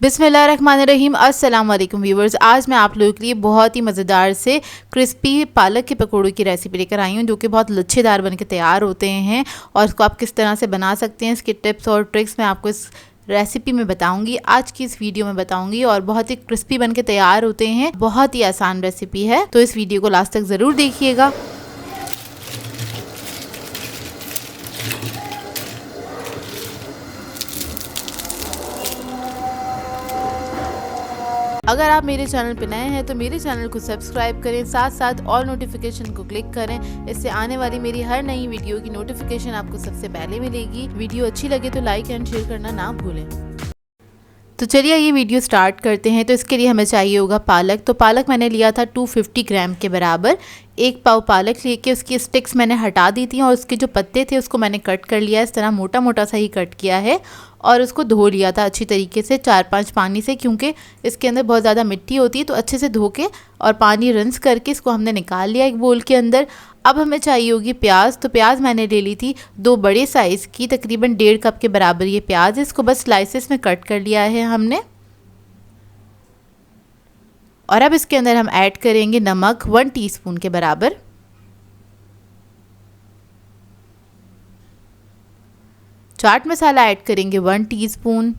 बिस्मिल्लाहिर्रहमानिर्रहीम। अस्सलाम वालेकुम व्यूवर्स। आज मैं आप लोगों के लिए बहुत ही मज़ेदार से क्रिस्पी पालक के पकौड़ों की रेसिपी लेकर आई हूँ, जो कि बहुत लच्छेदार बनके तैयार होते हैं और इसको आप किस तरह से बना सकते हैं, इसके टिप्स और ट्रिक्स मैं आपको इस रेसिपी में बताऊंगी, आज की इस वीडियो में बताऊंगी। और बहुत ही क्रिस्पी बनके तैयार होते हैं, बहुत ही आसान रेसिपी है, तो इस वीडियो को लास्ट तक ज़रूर देखिएगा। अगर आप मेरे चैनल पर नए हैं तो मेरे चैनल को सब्सक्राइब करें, साथ साथ ऑल नोटिफिकेशन को क्लिक करें। इससे आने वाली मेरी हर नई वीडियो की नोटिफिकेशन आपको सबसे पहले मिलेगी। वीडियो अच्छी लगे तो लाइक एंड शेयर करना ना भूलें। तो चलिए ये वीडियो स्टार्ट करते हैं। तो इसके लिए हमें चाहिए होगा पालक। तो पालक मैंने लिया था 250 ग्राम के बराबर। एक पाव पालक लेके उसकी स्टिक्स मैंने हटा दी थी और उसके जो पत्ते थे उसको मैंने कट कर लिया, इस तरह मोटा मोटा सा ही कट किया है। और उसको धो लिया था अच्छी तरीके से 4-5 पानी से, क्योंकि इसके अंदर बहुत ज़्यादा मिट्टी होती है। तो अच्छे से धो के और पानी रिंस करके इसको हमने निकाल लिया एक बोल के अंदर। अब हमें चाहिए होगी प्याज। तो प्याज मैंने ले ली थी 2 बड़े साइज़ की, तकरीबन 1.5 कप के बराबर ये प्याज। इसको बस स्लाइसेस में कट कर लिया है हमने। और अब इसके अंदर हम ऐड करेंगे नमक 1 टीस्पून के बराबर। चाट मसाला ऐड करेंगे 1 टीस्पून।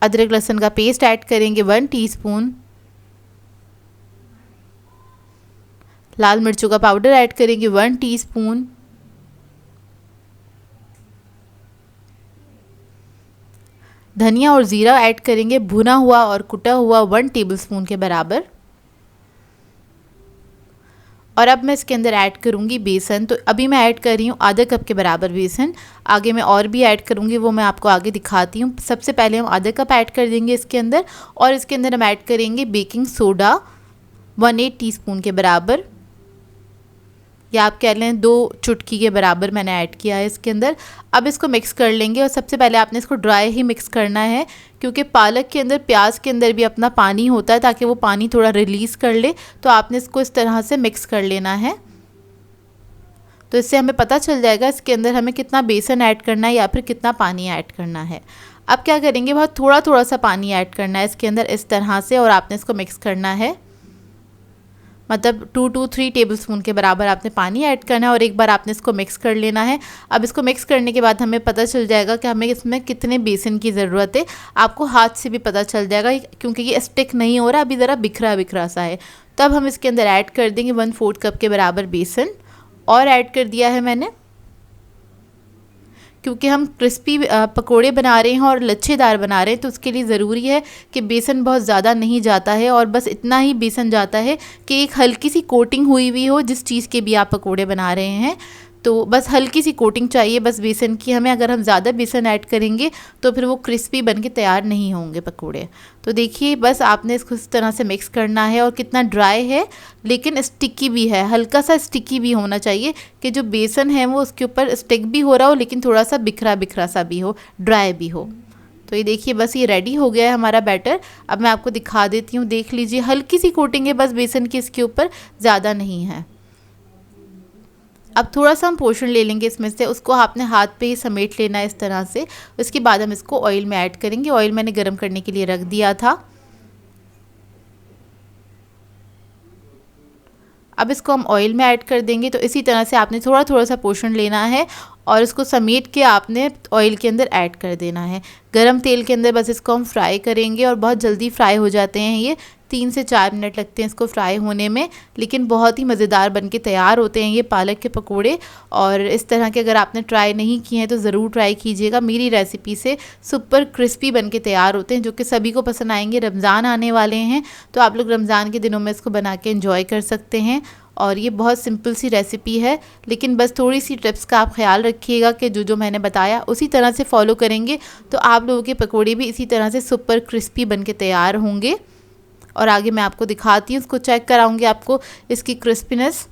अदरक लहसुन का पेस्ट ऐड करेंगे 1 टीस्पून। लाल मिर्चों का पाउडर ऐड करेंगे 1 टीस्पून। धनिया और ज़ीरा ऐड करेंगे भुना हुआ और कुटा हुआ 1 टेबलस्पून के बराबर। और अब मैं इसके अंदर ऐड करूँगी बेसन। तो अभी मैं ऐड कर रही हूँ आधा कप के बराबर बेसन। आगे मैं और भी ऐड करूँगी, वो मैं आपको आगे दिखाती हूँ। सबसे पहले हम आधा कप ऐड कर देंगे इसके अंदर। और इसके अंदर हम ऐड करेंगे बेकिंग सोडा 1/8 टीस्पून के बराबर, या आप कह लें 2 चुटकी के बराबर मैंने ऐड किया है इसके अंदर। अब इसको मिक्स कर लेंगे। और सबसे पहले आपने इसको ड्राई ही मिक्स करना है, क्योंकि पालक के अंदर प्याज के अंदर भी अपना पानी होता है, ताकि वो पानी थोड़ा रिलीज़ कर ले। तो आपने इसको इस तरह से मिक्स कर लेना है। तो इससे हमें पता चल जाएगा इसके अंदर हमें कितना बेसन ऐड करना है या फिर कितना पानी ऐड करना है। अब क्या करेंगे, बहुत थोड़ा थोड़ा सा पानी ऐड करना है इसके अंदर इस तरह से, और आपने इसको मिक्स करना है। मतलब 2 to 3 टेबलस्पून के बराबर आपने पानी ऐड करना है और एक बार आपने इसको मिक्स कर लेना है। अब इसको मिक्स करने के बाद हमें पता चल जाएगा कि हमें इसमें कितने बेसन की ज़रूरत है। आपको हाथ से भी पता चल जाएगा, क्योंकि ये स्टिक नहीं हो रहा, अभी ज़रा बिखरा बिखरा सा है। तब हम इसके अंदर ऐड कर देंगे 1/4 कप के बराबर बेसन। और ऐड कर दिया है मैंने, क्योंकि हम क्रिस्पी पकोड़े बना रहे हैं और लच्छेदार बना रहे हैं, तो उसके लिए ज़रूरी है कि बेसन बहुत ज़्यादा नहीं जाता है, और बस इतना ही बेसन जाता है कि एक हल्की सी कोटिंग हुई हुई हो जिस चीज़ के भी आप पकोड़े बना रहे हैं। तो बस हल्की सी कोटिंग चाहिए बस बेसन की हमें। अगर हम ज़्यादा बेसन ऐड करेंगे तो फिर वो क्रिस्पी बन के तैयार नहीं होंगे पकोड़े। तो देखिए बस आपने इसको इस तरह से मिक्स करना है। और कितना ड्राई है, लेकिन स्टिकी भी है, हल्का सा स्टिकी भी होना चाहिए, कि जो बेसन है वो उसके ऊपर स्टिक भी हो रहा हो, लेकिन थोड़ा सा बिखरा बिखरा सा भी हो, ड्राई भी हो। तो ये देखिए बस ये रेडी हो गया है हमारा बैटर। अब मैं आपको दिखा देती हूँ, देख लीजिए हल्की सी कोटिंग है बस बेसन की इसके ऊपर, ज़्यादा नहीं है। अब थोड़ा सा हम पोर्शन ले लेंगे इसमें से, उसको आपने हाथ पे ही समेट लेना है इस तरह से। उसके बाद हम इसको ऑयल में ऐड करेंगे। ऑयल मैंने गरम करने के लिए रख दिया था। अब इसको हम ऑयल में ऐड कर देंगे। तो इसी तरह से आपने थोड़ा थोड़ा सा पोर्शन लेना है और इसको समेट के आपने ऑयल के अंदर ऐड कर देना है। गरम तेल के अंदर बस इसको हम फ्राई करेंगे और बहुत जल्दी फ्राई हो जाते हैं ये, 3 से 4 मिनट लगते हैं इसको फ्राई होने में, लेकिन बहुत ही मज़ेदार बनके तैयार होते हैं ये पालक के पकोड़े। और इस तरह के अगर आपने ट्राई नहीं किए हैं तो ज़रूर ट्राई कीजिएगा। मेरी रेसिपी से सुपर क्रिस्पी बनके तैयार होते हैं, जो कि सभी को पसंद आएंगे। रमज़ान आने वाले हैं तो आप लोग रमज़ान के दिनों में इसको बना के एंजॉय कर सकते हैं। और ये बहुत सिंपल सी रेसिपी है, लेकिन बस थोड़ी सी टिप्स का आप ख्याल रखिएगा कि जो मैंने बताया उसी तरह से फॉलो करेंगे तो आप लोगों के पकोड़े भी इसी तरह से सुपर क्रिस्पी बनके तैयार होंगे। और आगे मैं आपको दिखाती हूँ, उसको चेक कराऊंगी आपको इसकी क्रिस्पीनेस।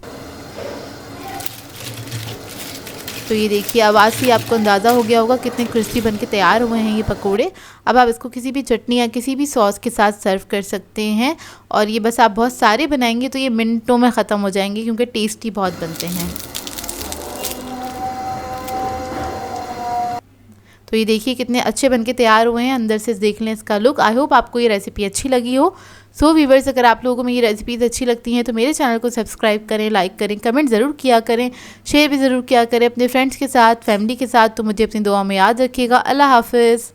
तो ये देखिए आवाज़ से आपको अंदाज़ा हो गया होगा कितने क्रिस्पी बनके तैयार हुए हैं ये पकोड़े। अब आप इसको किसी भी चटनी या किसी भी सॉस के साथ सर्व कर सकते हैं। और ये बस आप बहुत सारे बनाएंगे तो ये मिनटों में ख़त्म हो जाएंगे, क्योंकि टेस्टी बहुत बनते हैं। तो ये देखिए कितने अच्छे बनके तैयार हुए हैं, अंदर से देख लें इसका लुक। आई होप आपको ये रेसिपी अच्छी लगी हो। सो व्यूवर्स, अगर आप लोगों को मेरी रेसिपीज़ अच्छी लगती हैं तो मेरे चैनल को सब्सक्राइब करें, लाइक करें, कमेंट ज़रूर किया करें, शेयर भी ज़रूर किया करें अपने फ्रेंड्स के साथ, फैमिली के साथ। तो मुझे अपनी दुआ में याद रखिएगा। अल्लाह हाफ़िज़।